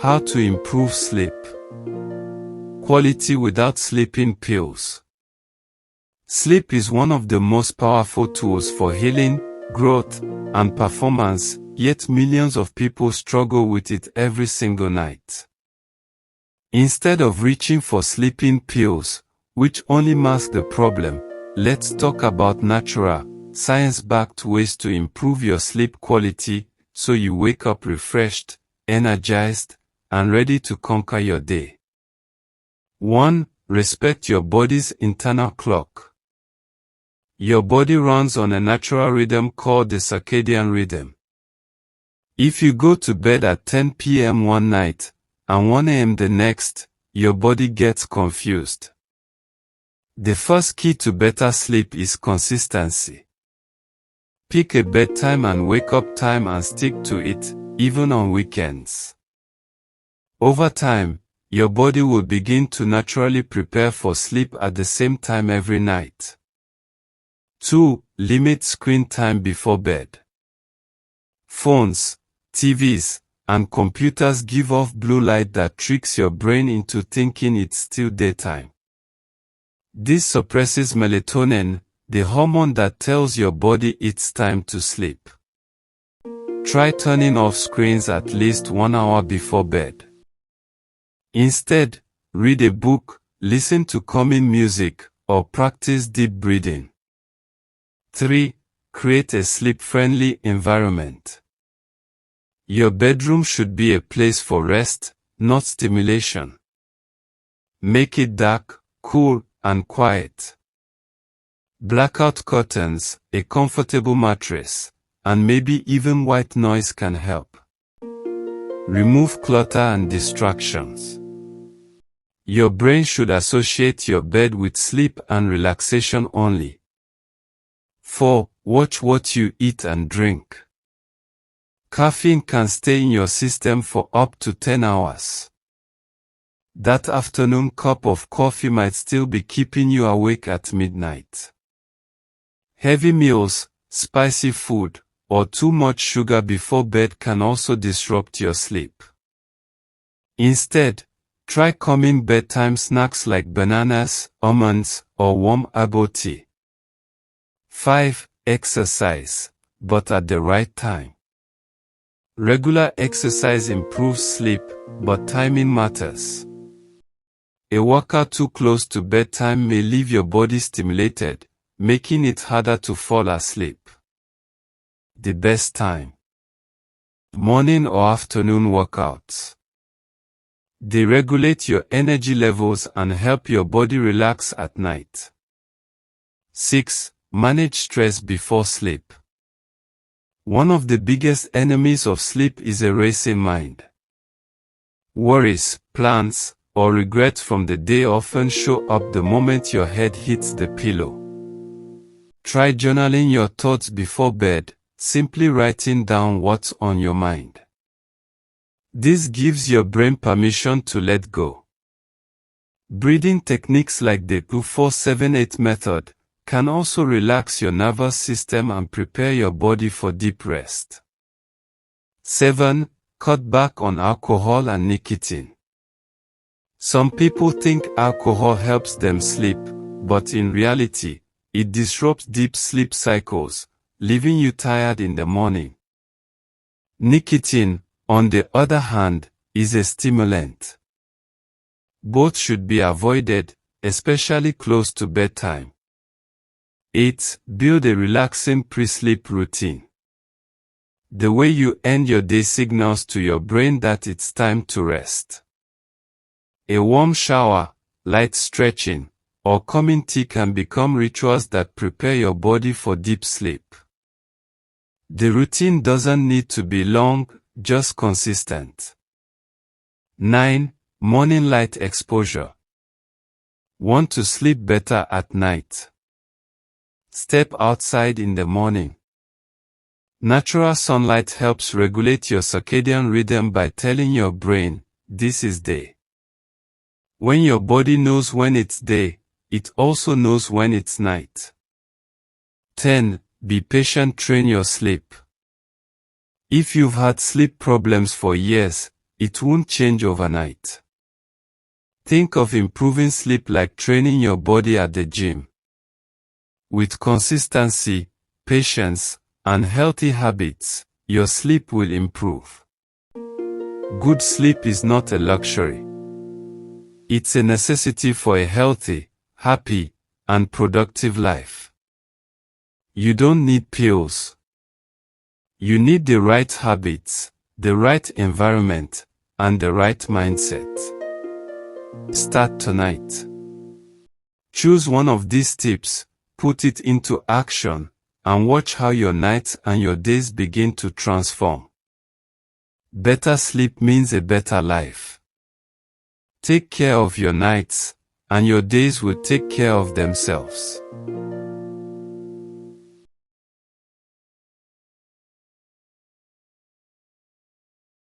How to improve sleep quality without sleeping pills. Sleep is one of the most powerful tools for healing, growth, and performance, yet millions of people struggle with it every single night. Instead of reaching for sleeping pills, which only mask the problem, let's talk about natural, science-backed ways to improve your sleep quality so you wake up refreshed, energized, and ready to conquer your day. 1. Respect your body's internal clock. Your body runs on a natural rhythm called the circadian rhythm. If you go to bed at 10 p.m. one night and 1 a.m. the next, your body gets confused. The first key to better sleep is consistency. Pick a bedtime and wake up time and stick to it, even on weekends. Over time, your body will begin to naturally prepare for sleep at the same time every night. 2. Limit screen time before bed. Phones, TVs, and computers give off blue light that tricks your brain into thinking it's still daytime. This suppresses melatonin, the hormone that tells your body it's time to sleep. Try turning off screens at least 1 hour before bed. Instead, read a book, listen to calming music, or practice deep breathing. 3. Create a sleep-friendly environment. Your bedroom should be a place for rest, not stimulation. Make it dark, cool, and quiet. Blackout curtains, a comfortable mattress, and maybe even white noise can help. Remove clutter and distractions. Your brain should associate your bed with sleep and relaxation only. 4. Watch what you eat and drink. Caffeine can stay in your system for up to 10 hours. That afternoon cup of coffee might still be keeping you awake at midnight. Heavy meals, spicy food, or too much sugar before bed can also disrupt your sleep. Instead, try calming bedtime snacks like bananas, almonds, or warm herbal tea. 5. Exercise, but at the right time. Regular exercise improves sleep, but timing matters. A workout too close to bedtime may leave your body stimulated, making it harder to fall asleep. The best time. Morning or afternoon workouts. They regulate your energy levels and help your body relax at night. 6. Manage stress before sleep. One of the biggest enemies of sleep is a racing mind. Worries, plans, or regrets from the day often show up the moment your head hits the pillow. Try journaling your thoughts before bed, simply writing down what's on your mind. This gives your brain permission to let go. Breathing techniques like the 2-4-7-8 method can also relax your nervous system and prepare your body for deep rest. 7. Cut back on alcohol and nicotine. Some people think alcohol helps them sleep, but in reality, it disrupts deep sleep cycles, leaving you tired in the morning. Nicotine, on the other hand, is a stimulant. Both should be avoided, especially close to bedtime. 8. Build a relaxing pre-sleep routine. The way you end your day signals to your brain that it's time to rest. A warm shower, light stretching, or calming tea can become rituals that prepare your body for deep sleep. The routine doesn't need to be long, just consistent. 9. Morning light exposure. Want to sleep better at night? Step outside in the morning. Natural sunlight helps regulate your circadian rhythm by telling your brain, this is day. When your body knows when it's day, it also knows when it's night. 10. Be patient, train your sleep. If you've had sleep problems for years, it won't change overnight. Think of improving sleep like training your body at the gym. With consistency, patience, and healthy habits, your sleep will improve. Good sleep is not a luxury. It's a necessity for a healthy, happy, and productive life. You don't need pills. You need the right habits, the right environment, and the right mindset. Start tonight. Choose one of these tips, put it into action, and watch how your nights and your days begin to transform. Better sleep means a better life. Take care of your nights, and your days will take care of themselves.